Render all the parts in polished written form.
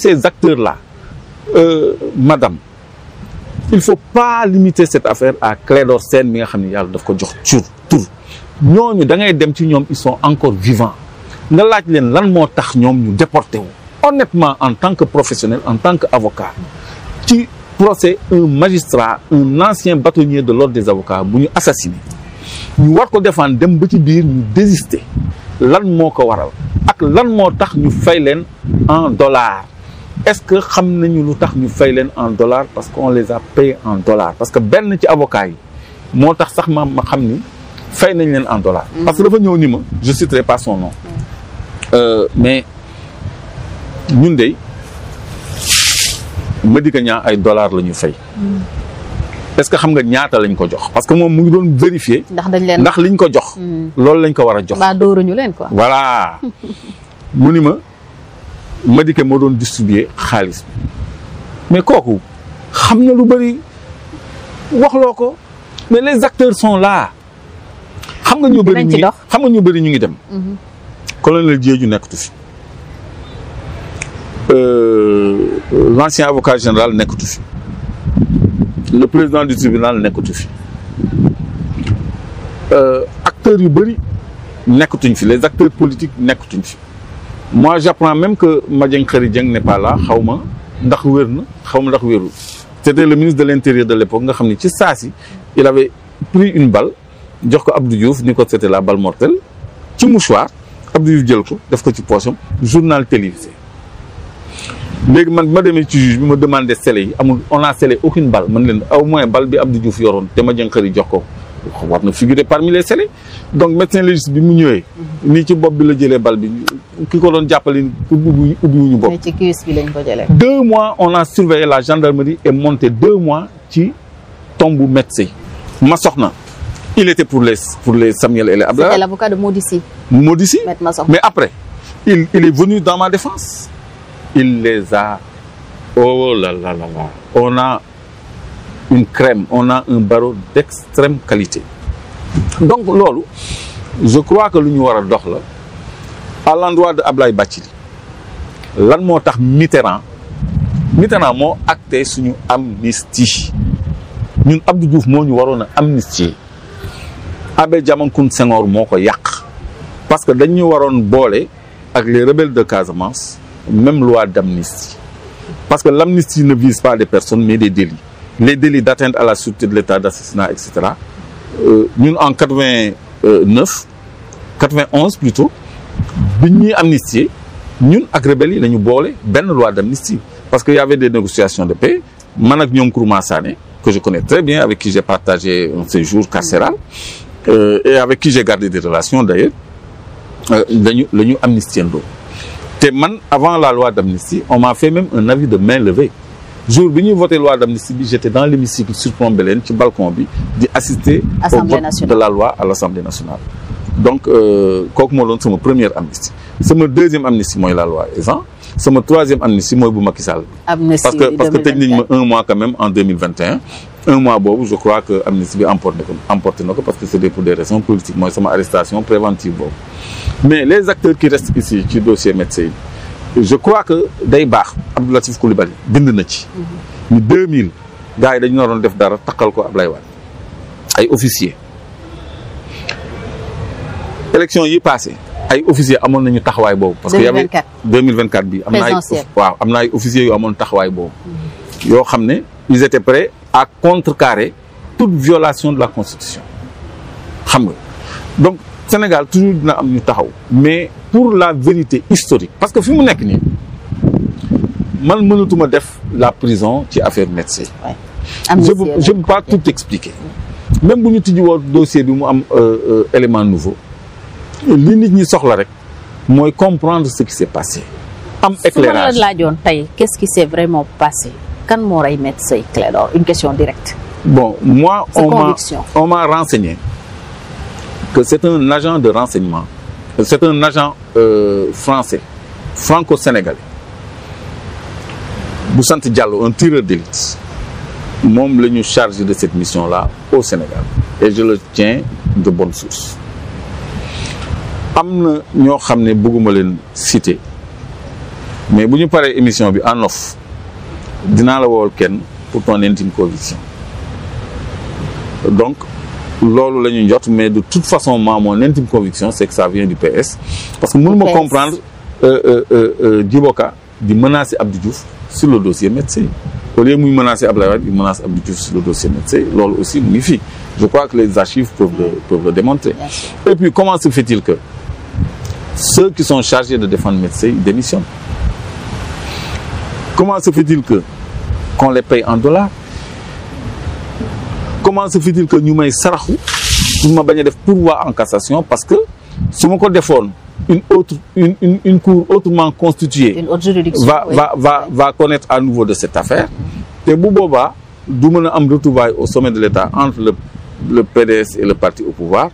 ces acteurs-là, madame, il faut pas limiter cette affaire à Clédor Sène mi nga xam ne yàlla daf ko jox tur ñooñu da ngay dem ci ñoom ils sont encore vivants nga laaj leen lan moo tax ñoom ñu déporté wu. Honnêtement, en tant que professionnel, en tant qu'avocat, ci procès un magistrat, un ancien bâtonnier de l'ordre des avocats bu ñu assassiné ñu war ko défendre dem ba ci biir ñu désister lan moo ko waral ak lan moo tax ñu fay leen en dollars. Est-ce que xam nañu lu tax ñu fay leen en dollars parce qu'on les a payés en dollars parce que benn ci avocat yi moo tax sax ma xam ni fay nañ leen en dollars. Parce que dafa ñëw ni ma je citerai pas son nom. Mais ñun de Madické Niang ay dollars la ñu fay. Est-ce que xam nga ñaata lañ ko jox parce que moom mu ngi doon vérifier. ndax liñ ko jox. loolu lañ ko war a jox. ba dóoruñu leen quoi. Voilà mu ni ma Madické moo doon distribuer xaalis mais kooku xam na lu bëri waxloo ko mais les acteurs sont là. xam nga ñu bëri ñu ngi dem. colonel Diédhiou nekkatu fi. L'ancien avocat général nekkatu fi. Le président du tribunal nekkatu fi. Acteurs yu bëri nekkatuñ fi les acteurs politiques nekkatuñ fi. Moi j'apprends même que Madieng Khary Dieng n'est pas là xaw ma ndax wér na xaw ma ndax wérul. C'était le ministre de l'Intérieur de l'époque nga xam ni ci saa si il avait pris une balle jox ko Abdou Diouf ni ko c'était la balle mortelle ci mouchoir Abdou Diouf jël ko def ko ci poosam journal télévisé. léegi man bi ma demee ci juge bi ma demandé scellé yi amul on a scellé aucune balle man leen au moins balle bi Abdou Diouf yoroon te Madieng Khary jox ko war na figurer parmi les scellés donc médecin légiste bi mu ñëwee nii ci bopp bi la jëlee balle bi ki ko doon jàppale ubbiwuñu bopp. ci cuisse bi lañ ko jëlee. 2 mois on a surveillé la gendarmerie et monté 2 mois ci tombu médecin ma soxna il était pour les Samuel et les Abdoulaye. C'était l'avocat de Modissi. Modissi mais après il est venu dans ma défense. Il les a oh là là là là on a une crème on a un barreau d'extrême qualité donc loolu je crois que lu ñu war a dox la à l'endroit de Ablaye Bathily lan moo tax Mitterrand moo acté suñu amnistie ñun Abdou Diouf moo ñu waroon a amnistier Abbé Diamankoune Senghor moo ko yàq parce que dañu waroon boole ak les rebelles de Casamance même loi d'amnistie parce que l'amnistie ne vise pas des personnes mais des délits les délits d'atteinte à la sûreté de l'État d'assassinat etc. Ñun en 91 plutôt bi ñuy amnistier ñun ak rebelles yi la ñu boole benn loi d'amnistie parce que y avait des négociations de paix man ak ñoom Kourouma Sané que je connais très bien avec qui j'ai partagé un séjour carcéral et avec qui j'ai gardé des relations d'ailleurs la ñu amnistier ndoo te man avant la loi d'amnistie on m'a fait même un avis de main levée jour bi ñuy voté loi d'amnistie bi j'étais dans l'hémicycle surplombé leen ci balcon bi di assister au vote de la loi à l'Assemblée nationale donc kooku moo doon sama première amnistie sama deuxième amnistie mooy la loi Ezzan sama troisième amnistie mooy bu Macky Sall parce que tëj nañ ma 1 mois quand même en 2021 1 mois boobu je crois que amnistie bi emporté na ko parce que c'était pour des raisons politiques mooy sama arrestation préventive boobu mais les acteurs qui restent ici ci dossier médecin yi je crois que day baax Abdou Latif Coulibaly bind na ci ñu 2000 gars yi dañu naroon def dara takkal ko Ablaye Wade ay officiers élection yi passé ay officiers amoon nañu taxawaay boobu parce que y avait 2024 bi am na ay officiers yu amoon taxawaay boobu yoo xam ne ils étaient prêts à contrecarrer toute violation de la Constitution xam nga donc Sénégal toujours dina am ñu taxaw mais pour la vérité historique parce que fi mu nekk nii man mënatuma def la prison ci affaire médecin je peux pas tout expliquer même bu ñu tijji woon dossier bi mu am élément nouveau li nit ñi soxla rek mooy comprendre ce qui s'est passé am éclairage su ma la laajoon tey qu'est-ce qui s'est vraiment passé kan moo rey médecin Clédor une question directe bon moi on m'a renseigné que c'est un agent de renseignement c'est un agent français franco-sénégalais bu sant Diallo un tireur d'élite moom la ñu chargé de cette mission-là au Sénégal et je le tiens de bonne source am na ñoo xam ne bëgguma leen citer mais bu ñu paree émission bi en off dinaa la woowal kenn pour ton intime conviction donc loolu la ñuy jot, mais de toute façon moi mon intime conviction c'est que ça vient du PS parce que mënuma comprendre Djiboka di menacer Abdou Diouf sur le dossier médecin au lieu muy menacer Abdoulaye Wade il menace Abdou Diouf sur le dossier médecin loolu aussi mu ngi fi je crois que les archives peuvent le démontrer. Et puis comment se fait-il que ceux qui sont chargés de défendre médecin démissionnent? Comment se fait-il que qu'on les paye en dollars? Comment se fait-il que ñu may saraxu pour ma bañ a def pourvoi en cassation parce que su ma ko defoon une cour autrement constituée une autre juridiction va connaître à nouveau de cette affaire te bu boobaa du mën a am retrouvailles au sommet de l'État entre le PDS et le parti au pouvoir,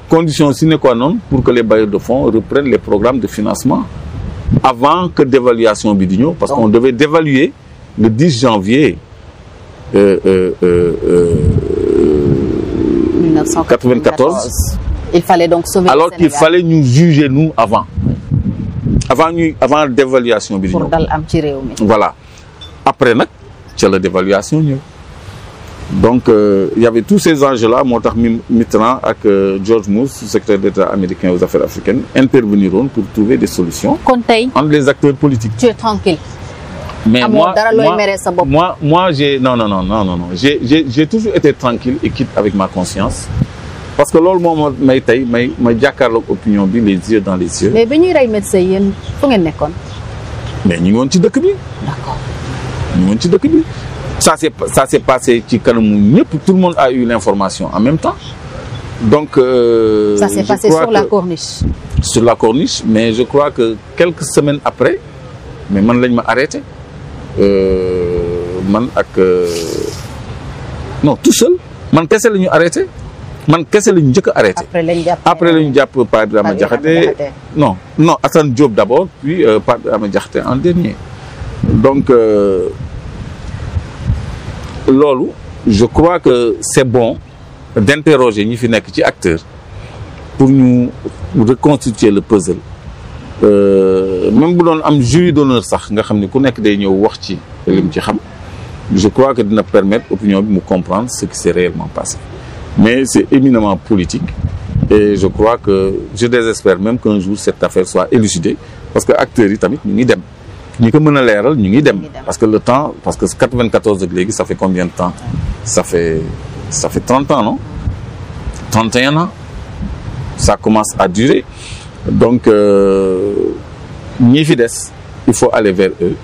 condition sine qua non pour que les bailleurs de fonds reprennent les programmes de financement avant que d'évaluation bi di ñëw parce qu'on devait dévaluer le 10 janvier 1994. Il fallait donc sauver alors le Sénégal. qu'il fallait nous juger nous avant dévaluation bi di ñëw pour dal am ci réew mi. voilà après nag ca la dévaluation ñëw donc il y avait tous ces enjeux-là moo tax Mitterrand ak George Moore sous-secrétaire d'État américain aux affaires africaines interveniroon pour trouver des solutions kon tey entre les acteurs politiques. tu es tranquille. mais amoo dara looy mere sa bopp. moi j'ai non j'ai toujours été tranquille et quitte avec ma conscience parce que loolu moom may tey may jàkkaarloog opinion bi les yeux dans les yeux. mais bi ñuy rey médecin yéen fu ngeen nekkoon. mais ñu ngi woon ci dëkk bi. d'accord. ñu ngi woon ci dëkk bi. ça s'est passé ci kanamu ñëpp tout le monde a eu l'information en même temps donc. ça s'est passé sur la corniche. sur la corniche mais je crois que quelques semaines après mais man lañ ma arrêté man ak non tout seul man kese la ñu arrêté man kese la ñu njëkk a arrêté. après la ñu jàpp Pape Dramé Diakhaté non Assane Diop d'abord puis Pape Dramé Diakhaté en dernier donc. loolu je crois que c'est bon d'interroger ñi fi nekk ci acteurs pour ñu reconstituer le puzzle même bu doon am jury d'honneur sax nga xam ne ku nekk day ñëw wax ci lim ci xam je crois que dina permettre opinion bi mu comprendre ce qui s'est réellement passé mais c'est éminemment politique et je crois que je désespère même qu'un jour cette affaire soit élucidée parce que acteurs yi tamit ñu ngi dem ñi ko mën a leeral ñu ngi dem parce que le temps parce que 94 ak léegi ça fait combien de temps ça fait 30 ans non 31 ans ça commence à durer donc ñi fi des il faut aller vers eux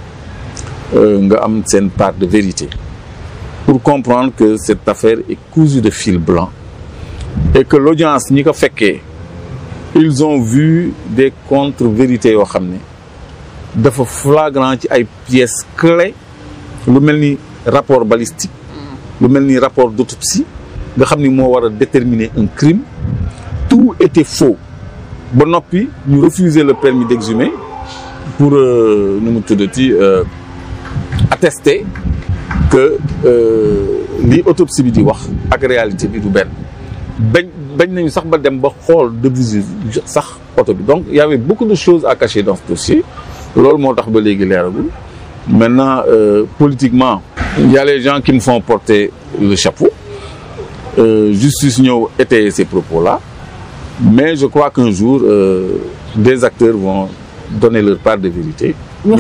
nga am seen part de vérité pour comprendre que cette affaire est cousue de fil blanc et que l'audience ñi ko fekkee ils ont vu des contre-vérités yoo xam ne dafa flagrant ci ay pièces clés lu mel ni rapport balistique lu mel ni rapport d'autopsie nga xam ni moo war a déterminer un crime tout était faux ba noppi ñu refuser le permis d'exhumer pour nu mu tuddati attester que li autopsie bi di wax ak réalité bi du benn bañ nañu sax ba dem ba xool de visu sax oto bi donc il y avait beaucoup de choses à cacher dans ce dossier loolu moo tax ba léegi leeragul maintenant politiquement il y a les gens qui me font porter le chapeau justice ñëw étayer ces propos-là mais je crois qu'un jour des acteurs vont donner leur part de vérité ñu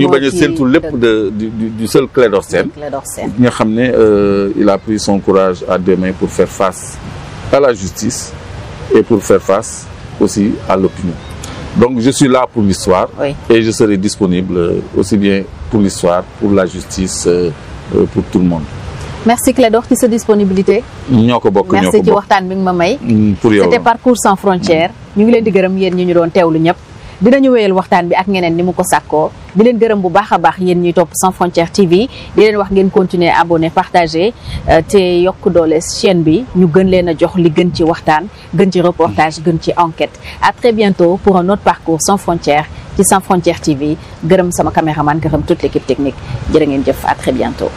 bañ a séntu lépp du seul Clédor Sène nga xam ne il a pris son courage à deux mains pour faire face à la justice et pour faire face aussi à l'opinion. Donc je suis là pour l'histoire oui. Et je serai disponible aussi bien pour l'histoire, pour la justice, pour tout le monde. Merci Clédor ci sa disponibilité. ñoo ko bokk merci ci waxtaan bi nga ma may. pour yow c'était Parcours sans frontières. ñu ngi leen di gërëm yéen ñi ñu doon teewlu ñëpp. dinañu wéyal waxtaan bi ak ñeneen ni mu ko sàkkoo di leen gërëm bu baax a baax yéen ñuy topp Sans Frontières TV di leen wax ngeen continuer abonné partager te yokk doole chaîne bi ñu gën leen a jox li gën ci waxtaan gën ci reportage gën ci enquête à très bientôt pour un autre Parcours Sans Frontières ci Sans Frontières TV gërëm sama caméraman gërëm toute l'équipe technique jërë ngeen jëf à très bientôt